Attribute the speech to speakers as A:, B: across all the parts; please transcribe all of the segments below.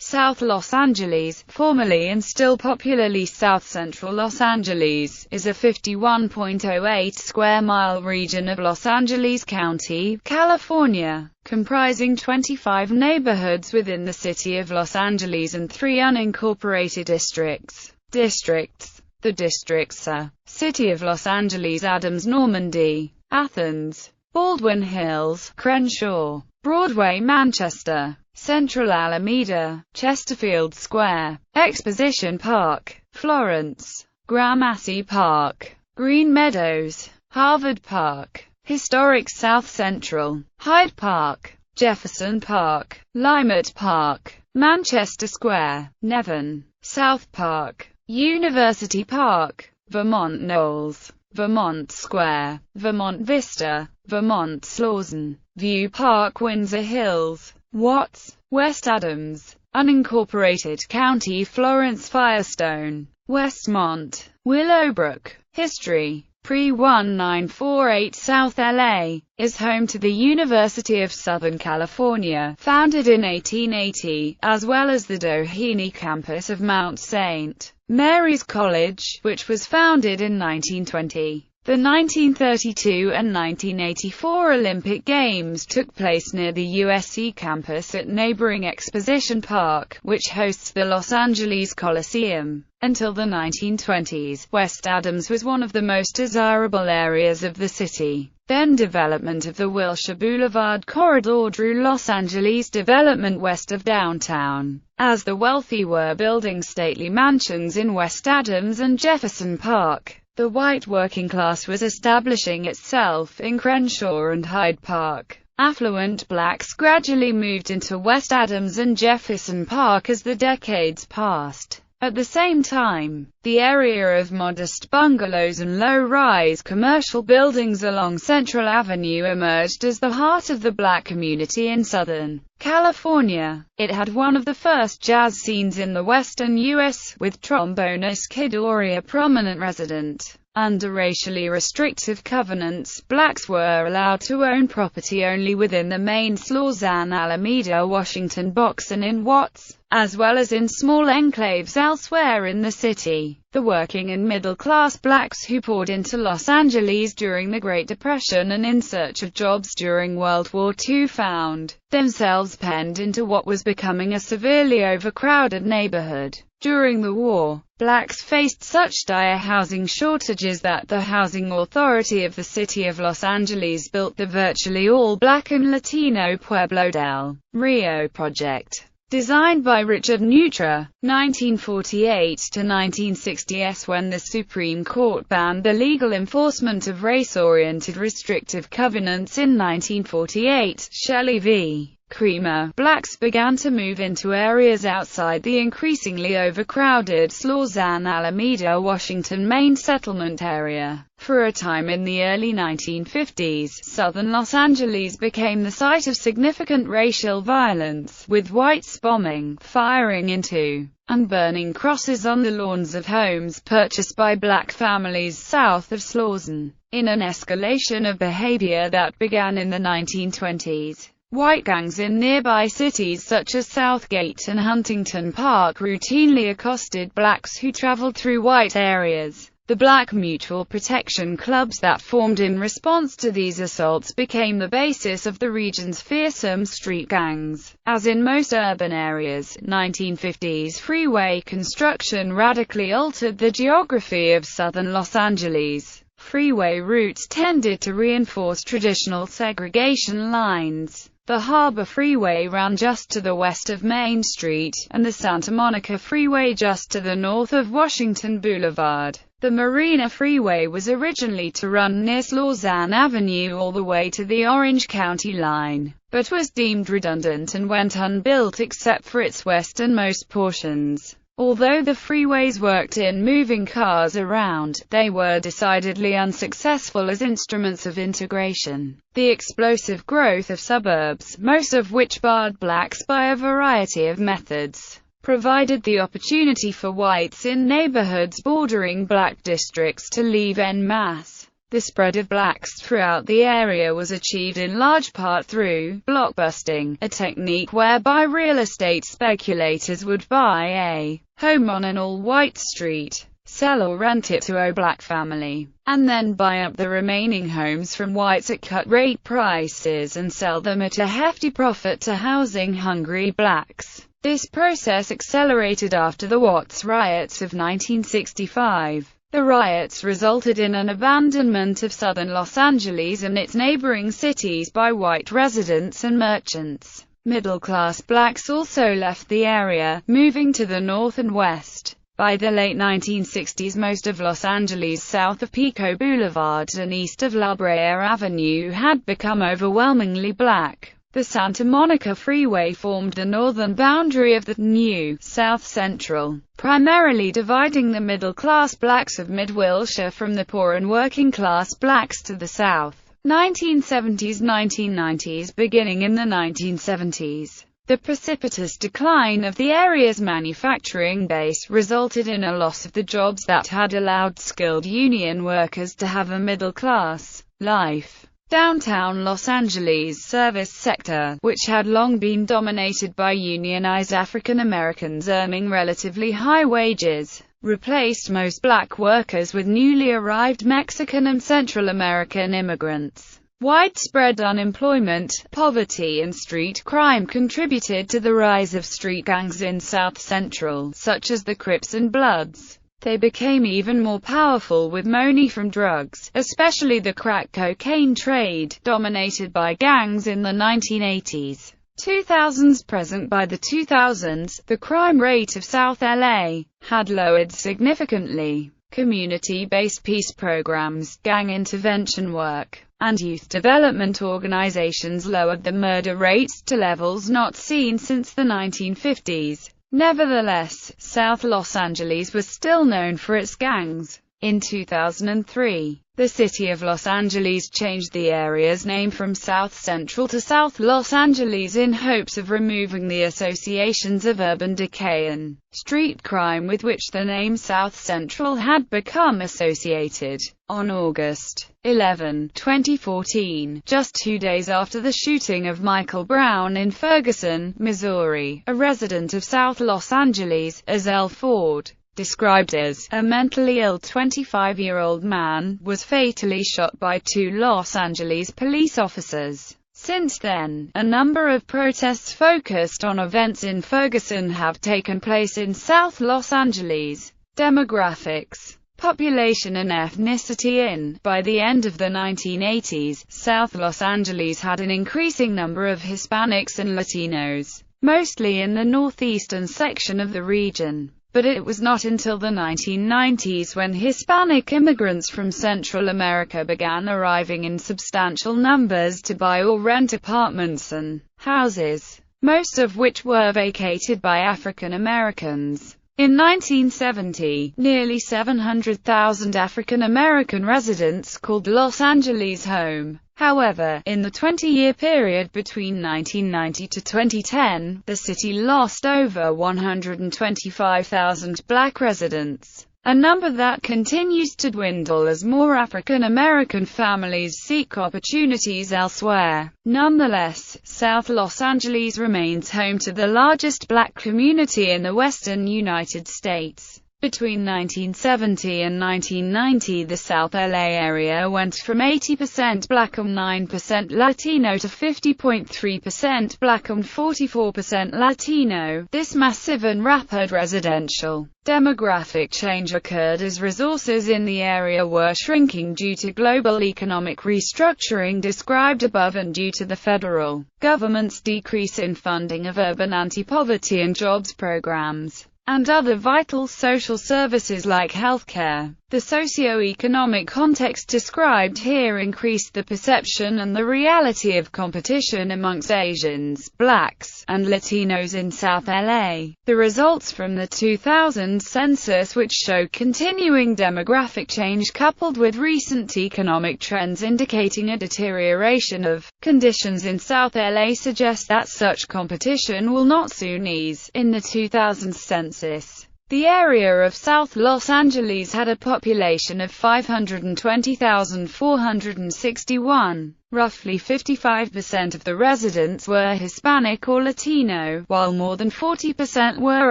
A: South Los Angeles, formerly and still popularly South Central Los Angeles, is a 51.08 square mile region of Los Angeles County, California, comprising 25 neighborhoods within the city of Los Angeles and 3 unincorporated districts. The districts are City of Los Angeles, Adams, Normandy, Athens, Baldwin Hills, Crenshaw, Broadway, Manchester, Central Alameda, Chesterfield Square, Exposition Park, Florence, Gramercy Park, Green Meadows, Harvard Park, Historic South Central, Hyde Park, Jefferson Park, Limert Park, Manchester Square, Nevin, South Park, University Park, Vermont Knolls, Vermont Square, Vermont Vista, Vermont Slauson, View Park, Windsor Hills, Watts, West Adams, unincorporated county, Florence Firestone, Westmont, Willowbrook. History. Pre-1948 South LA is home to the University of Southern California, founded in 1880, as well as the Doheny campus of Mount St. Mary's College, which was founded in 1920. The 1932 and 1984 Olympic Games took place near the USC campus at neighboring Exposition Park, which hosts the Los Angeles Coliseum. Until the 1920s, West Adams was one of the most desirable areas of the city. Then development of the Wilshire Boulevard corridor drew Los Angeles development west of downtown, as the wealthy were building stately mansions in West Adams and Jefferson Park. The white working class was establishing itself in Crenshaw and Hyde Park. Affluent blacks gradually moved into West Adams and Jefferson Park as the decades passed. At the same time, the area of modest bungalows and low-rise commercial buildings along Central Avenue emerged as the heart of the black community in Southern California. It had one of the first jazz scenes in the western U.S., with trombonist Kid Ory a prominent resident. Under racially restrictive covenants, blacks were allowed to own property only within the main Slauson, Alameda, Washington blocks and in Watts, as well as in small enclaves elsewhere in the city. The working and middle-class blacks who poured into Los Angeles during the Great Depression and in search of jobs during World War II found themselves penned into what was becoming a severely overcrowded neighborhood. During the war, blacks faced such dire housing shortages that the Housing Authority of the City of Los Angeles built the virtually all-black and Latino Pueblo del Rio project. Designed by Richard Neutra, 1948–1960s, when the Supreme Court banned the legal enforcement of race-oriented restrictive covenants in 1948, Shelley v. Creamer, blacks began to move into areas outside the increasingly overcrowded Slauson, Alameda, Washington main settlement area. For a time in the early 1950s, southern Los Angeles became the site of significant racial violence, with whites bombing, firing into, and burning crosses on the lawns of homes purchased by black families south of Slauson. In an escalation of behavior that began in the 1920s, white gangs in nearby cities such as Southgate and Huntington Park routinely accosted blacks who traveled through white areas. The black mutual protection clubs that formed in response to these assaults became the basis of the region's fearsome street gangs. As in most urban areas, 1950s freeway construction radically altered the geography of southern Los Angeles. Freeway routes tended to reinforce traditional segregation lines. The Harbor Freeway ran just to the west of Main Street, and the Santa Monica Freeway just to the north of Washington Boulevard. The Marina Freeway was originally to run near Slauson Avenue all the way to the Orange County line, but was deemed redundant and went unbuilt except for its westernmost portions. Although the freeways worked in moving cars around, they were decidedly unsuccessful as instruments of integration. The explosive growth of suburbs, most of which barred blacks by a variety of methods, provided the opportunity for whites in neighborhoods bordering black districts to leave en masse. The spread of blacks throughout the area was achieved in large part through blockbusting, a technique whereby real estate speculators would buy a home on an all-white street, sell or rent it to a black family, and then buy up the remaining homes from whites at cut-rate prices and sell them at a hefty profit to housing-hungry blacks. This process accelerated after the Watts riots of 1965. The riots resulted in an abandonment of southern Los Angeles and its neighboring cities by white residents and merchants. Middle-class blacks also left the area, moving to the north and west. By the late 1960s, most of Los Angeles south of Pico Boulevard and east of La Brea Avenue had become overwhelmingly black. The Santa Monica Freeway formed the northern boundary of the new South Central, primarily dividing the middle-class blacks of Mid-Wilshire from the poor and working-class blacks to the south. 1970s–1990s. Beginning in the 1970s, the precipitous decline of the area's manufacturing base resulted in a loss of the jobs that had allowed skilled union workers to have a middle-class life. Downtown Los Angeles' service sector, which had long been dominated by unionized African Americans earning relatively high wages, replaced most black workers with newly arrived Mexican and Central American immigrants. Widespread unemployment, poverty and street crime contributed to the rise of street gangs in South Central, such as the Crips and Bloods. They became even more powerful with money from drugs, especially the crack cocaine trade, dominated by gangs in the 1980s. 2000s. Present by the 2000s, the crime rate of South LA had lowered significantly. Community-based peace programs, gang intervention work, and youth development organizations lowered the murder rates to levels not seen since the 1950s. Nevertheless, South Los Angeles was still known for its gangs. In 2003, the city of Los Angeles changed the area's name from South Central to South Los Angeles in hopes of removing the associations of urban decay and street crime with which the name South Central had become associated. On August 11, 2014, just 2 days after the shooting of Michael Brown in Ferguson, Missouri, a resident of South Los Angeles, Azell Ford, described as a mentally ill 25-year-old man, was fatally shot by 2 Los Angeles police officers. Since then, a number of protests focused on events in Ferguson have taken place in South Los Angeles. Demographics, population and ethnicity. By the end of the 1980s, South Los Angeles had an increasing number of Hispanics and Latinos, mostly in the northeastern section of the region. But it was not until the 1990s when Hispanic immigrants from Central America began arriving in substantial numbers to buy or rent apartments and houses, most of which were vacated by African Americans. In 1970, nearly 700,000 African American residents called Los Angeles home. However, in the 20-year period between 1990 to 2010, the city lost over 125,000 black residents, a number that continues to dwindle as more African American families seek opportunities elsewhere. Nonetheless, South Los Angeles remains home to the largest black community in the western United States. Between 1970 and 1990, the South LA area went from 80% black and 9% Latino to 50.3% black and 44% Latino. This massive and rapid residential demographic change occurred as resources in the area were shrinking due to global economic restructuring described above and due to the federal government's decrease in funding of urban anti-poverty and jobs programs and other vital social services like healthcare. The socio-economic context described here increased the perception and the reality of competition amongst Asians, blacks, and Latinos in South LA. The results from the 2000 census, which showed continuing demographic change coupled with recent economic trends indicating a deterioration of conditions in South LA, suggest that such competition will not soon ease. In the 2000 census, The area of South Los Angeles had a population of 520,461. Roughly 55% of the residents were Hispanic or Latino, while more than 40% were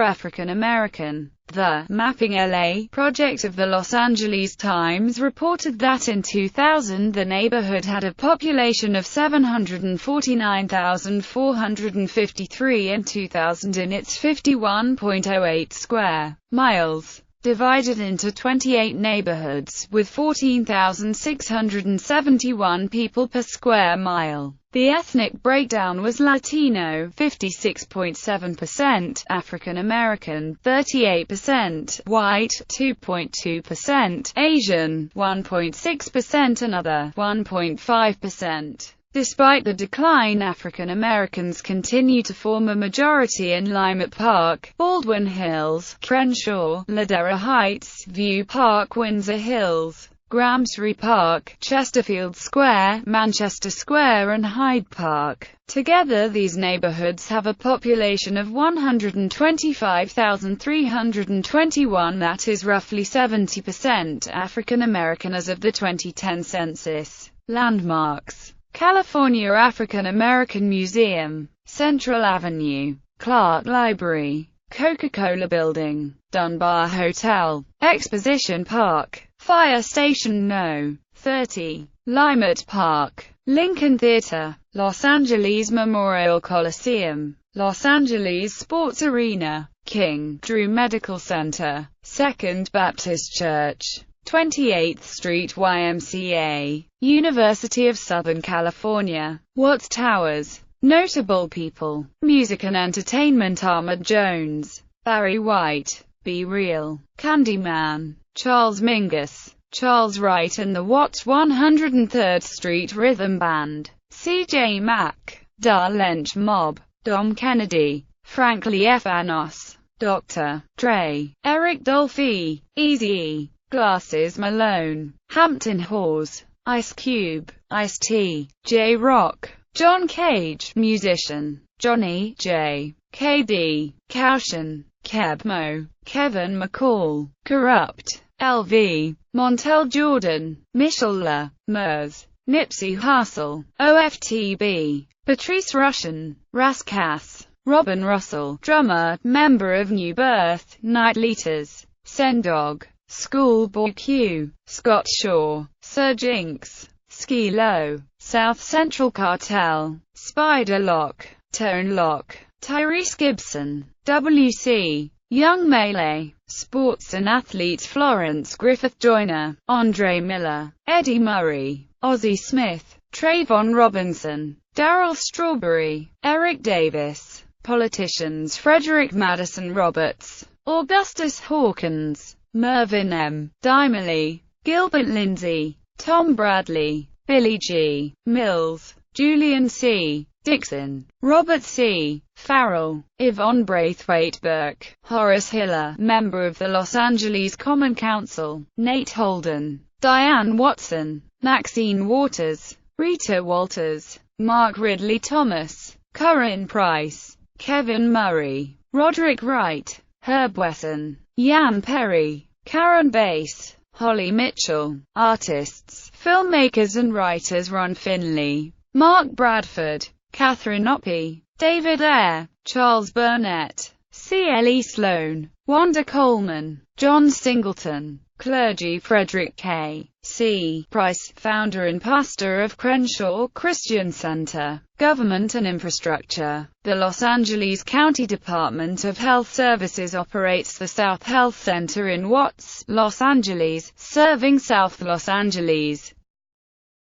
A: African American. The Mapping LA project of the Los Angeles Times reported that in 2000 the neighborhood had a population of 749,453 in 2000 in its 51.08 square miles, divided into 28 neighborhoods, with 14,671 people per square mile. The ethnic breakdown was Latino 56.7%, African American 38%, White 2.2%, Asian 1.6% and other 1.5%. Despite the decline, African Americans continue to form a majority in Lima Park, Baldwin Hills, Crenshaw, Ladera Heights, View Park, Windsor Hills, Gramsci Park, Chesterfield Square, Manchester Square and Hyde Park. Together these neighborhoods have a population of 125,321, that is roughly 70% African American as of the 2010 census. Landmarks: California African American Museum, Central Avenue, Clark Library, Coca-Cola Building, Dunbar Hotel, Exposition Park, Fire Station No. 30, Lymert Park, Lincoln Theater, Los Angeles Memorial Coliseum, Los Angeles Sports Arena, King Drew Medical Center, Second Baptist Church, 28th Street YMCA, University of Southern California, Watts Towers. Notable people: music and entertainment, Ahmad Jones, Barry White, Be Real, Candyman, Charles Mingus, Charles Wright and the Watts 103rd Street Rhythm Band, C.J. Mack, Da Lynch Mob, Dom Kennedy, Frank Lee Fanos, Dr. Dre, Eric Dolphy, Eazy-E, Glasses Malone, Hampton Hawes, Ice Cube, Ice-T, J-Rock, John Cage, musician, Johnny J. K.D., Caution, Keb Mo, Kevin McCall, Corrupt, L.V., Montel Jordan, Michelle Mers, Nipsey Hussle, OFTB, Patrice Rushen, Rascass, Robin Russell, drummer, member of New Birth, Night Leaders, Sendog, Schoolboy Q, Scott Shaw, Sir Jinx, Skee-Lo, South Central Cartel, Spider Lock, Tone Lock, Tyrese Gibson, W.C., Young Melee, Sports and Athletes Florence Griffith Joyner, Andre Miller, Eddie Murray, Ozzie Smith, Trayvon Robinson, Darryl Strawberry, Eric Davis. Politicians: Frederick Madison Roberts, Augustus Hawkins, Mervyn M. Dimely, Gilbert Lindsay, Tom Bradley, Billy G. Mills, Julian C. Dixon, Robert C. Farrell, Yvonne Braithwaite Burke, Horace Hiller, member of the Los Angeles Common Council, Nate Holden, Diane Watson, Maxine Waters, Rita Walters, Mark Ridley Thomas, Corinne Price, Kevin Murray, Roderick Wright, Herb Wesson, Yan Perry, Karen Bass, Holly Mitchell. Artists, filmmakers and writers: Ron Finley, Mark Bradford, Catherine Opie, David Ayer, Charles Burnett, C.L.E. Sloan, Wanda Coleman, John Singleton. Clergy: Frederick K. C. Price, founder and pastor of Crenshaw Christian Center. Government and infrastructure: the Los Angeles County Department of Health Services operates the South Health Center in Watts, Los Angeles, serving South Los Angeles.